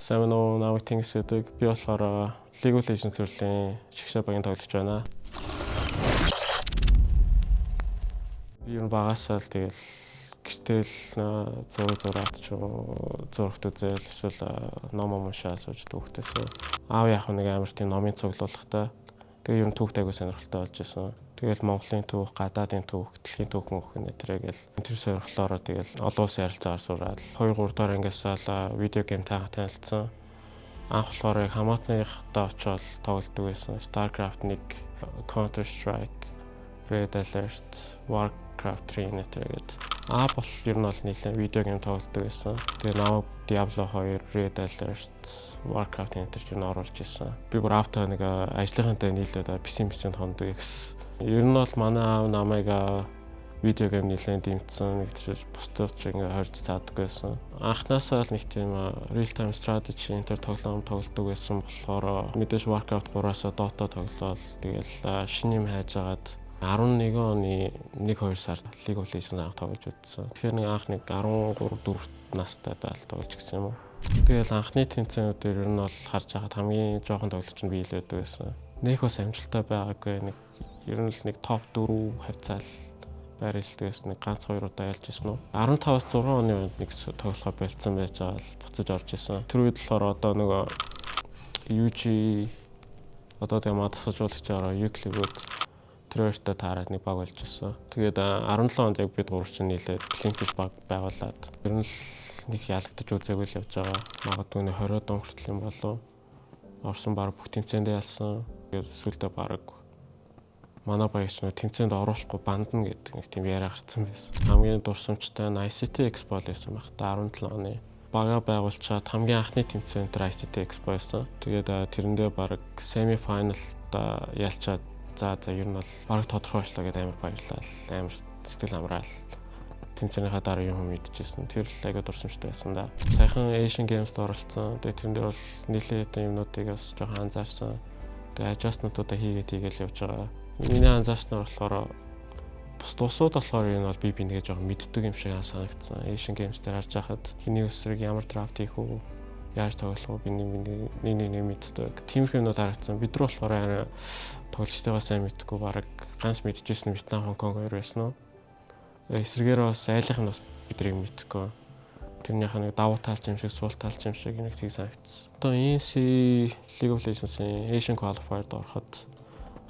Сайн уу, намайг Тэнгис гэдэг. Би болохоор League of Legends төрлийн шигшээ багийн тоглогч байна. Би юу багасаа л тэгэл гэртэл зураг ч зурагт үзэл эсвэл ном уншаад сууж түүхтэйсэн. Аав яах нэг амар тийм номын цуглуулгатай. Тэгээ ер нь түүхтэй айгуу сонирхолтой болж байсан. Тэгэл Монголын түүх, гадаадын түүх, дэлхийн түүх мөнх нэтрэгээл тэр сонирхлоороо тэгэл олон улсын харилцаагаар сураад 2-3 дахь ангиасаа видео гейм танилцсан. Анх болохоор хамаатныхтай очиод тоглодог байсан. StarCraft 1, Counter-Strike, Red Alert, Warcraft 3 нэтрэгээд бол ер нь бол нийлэн видео гейм тоглодог байсан. Тэгээ наваг Diablo 2, Red Alert, Warcraft энтерч юу оруулж ирсэн. Би бүр автаа нэг ажлынхантай нийлээд PC-д хондоо гэсэн. Ер нь бол манай аав намайг видео гейм нэлээд дэмжсэн, нэгтгэж бусдад ч ингээ хорж цаадаг байсан. Анхнаасаа л нэг тийм real time strategy энтер тоглоом тоглодог байсан болохоор мэдээж Warcraft 3-аас Dota тоглоод тэгэл шинэ юм хайжгаад 11 оны 1-2 сард League of Legends анх тоглож үзсэн. Тэгэхээр нэг анх нэг 13-4 настай даал тоглож гисэн юм уу. Тэгэл анхны тэмцээнүүдээр ер нь бол харж байхад хамгийн жоохон тоглогч нь би л байдаг байсан. Нэг бас амжилттай байгаагүй нэг ер нь л нэг топ 4 хавцаал байрлалдээс нэг ганц 2 удаа ялж ирсэн үү. 15-аас 6 оны үед нэг тоглохоо болцсон байж байгаа л буцаж орж ирсэн. Тэр үед болохоор одоо нөгөө UG одоо тэгээ маа тасалжуулагчаараа Euclid тэр хоёртой таараад нэг баг болж ирсэн. Тэгээд 17 онд яг бид гурав чинь нийлээд Olympic баг байгуулад ер нь л нэг ялагдаж үзээгүй л явж байгаа. Магадгүй 20 он хүртэл юм болов. Орсон баг бүх тэмцээндээ ялсан. Сүлдээ баг манай багш нь тэмцээнд оруулахгүй бандна гэдэг нэг тийм яриа гарсан байсан. Хамгийн дурсамжтай нь ICT Expo байсан байх та 17 оны. Бага байгуулчаад хамгийн анхны тэмцээн дээр ICT Expo байсан. Тэгээд тэрэндээ баг semi final-та ялчаад за ер нь бол баг тодорхойлчлаа гэдэг амар баярлал. Амар сэтгэл амраал. Тэмцээнийхаа дараа юм мэдчихсэн. Тэр л айгаа дурсамжтай байсан да. Саяхан Asian Games-д оролцсон. Тэгээд тэрэн дээр бол нэлээд юмнуудыг бас жоохон анзаарсан. Тэгээд adjustment-уудаа хийгээл явж байгаа. Миний анзаарснаар болохоор бус тусууд болохоор энэ бол би нэгээ жоохон мэддэг юм шиг санагдсан. Asian Games дээр харж байхад хэний өсрэг ямар драфт хийх үү, яаж тоглох уу, би нэг мэддэг. Тиймэрхүү юмнууд харагдсан. Бид нар болохоор тоглогчтойгоо сайн мэдхгүй бараг ганц мэдчихсэн Вьетнам, Хонконг хоёр байсан уу. Эсрэгээр бас айлынх нь бас бидрийг мэдхгүй. Тэрнийх нь давуу талч юм шиг, суул талч юм шиг нэг тийг санагдсан. Одоо ENC League of Legends-ийн Asian Qualifier-д ороход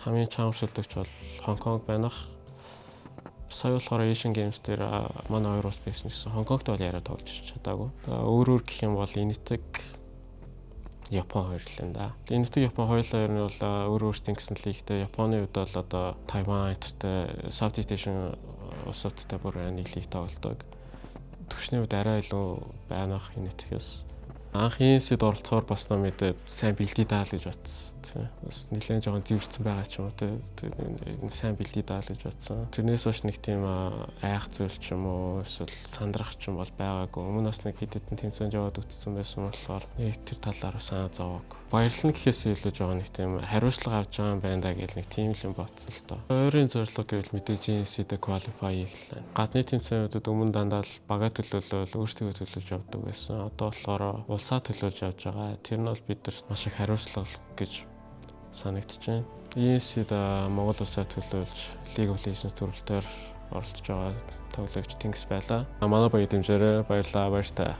хамгийн чамшилдагч бол Хонконг байнах. Сая болохоор Asian Games дээр манай хоёр ус байсан гэсэн. Хонконгт бол яриа тоглож чадаагүй. Өөр гэх юм бол Initec, Япон хоёр л юм да. Initec, Япон хоёулаа ер нь бол өөр өөрсдийн гэсэн лигтэй. Японы хувьд бол одоо Тайван энтертэй Southeast Asian улсуудтай бүр нэг лиг тоглодог. Төвчний хувьд арай илүү байнах Initec-с. Анх ENC-д оролцохоор босноо мэдээ сайн бэлдээ даал гэж батсан. Бас нэлээд жоохон зэвэрсэн байгаа ч юм уу те. Сайн бэлдээ даал гэж батсан. Тэрнээс хойш нэг тийм айх зүйл ч юм уу эсвэл сандрах ч юм бол байгаагүй. Өмнө бас нэг хэд хэдэн тэмцээнд яваад үтцсэн байсан болохоор нэг тэр талаараа санаа зовоогүй. Баярлал гэхээс илүү жоохон нэг тийм хариуцлага авч байгаа юм байна да гэл нэг тийм л юм бодсон л доо. Ойрын зорилго гэвэл мэдээж ENC-д qualify хийх. Гадны тэмцээнүүдэд өмнө дандаа л бага төлөөлөл өөрсдөө төлөвлөж явдаг байсан. Одоо болохоор улсаа төлөөлж явж байгаа. Тэр нь бол бидэрт маш их хариуцлага гэж санагдаж байна. ENC-д Монгол улсаа төлөөлж League of Legends төрөлтөөр оролцож байгаа тоглогч Тэнгис байлаа. Манай баяр дэмжээрэй. Баярлалаа. Баяртай.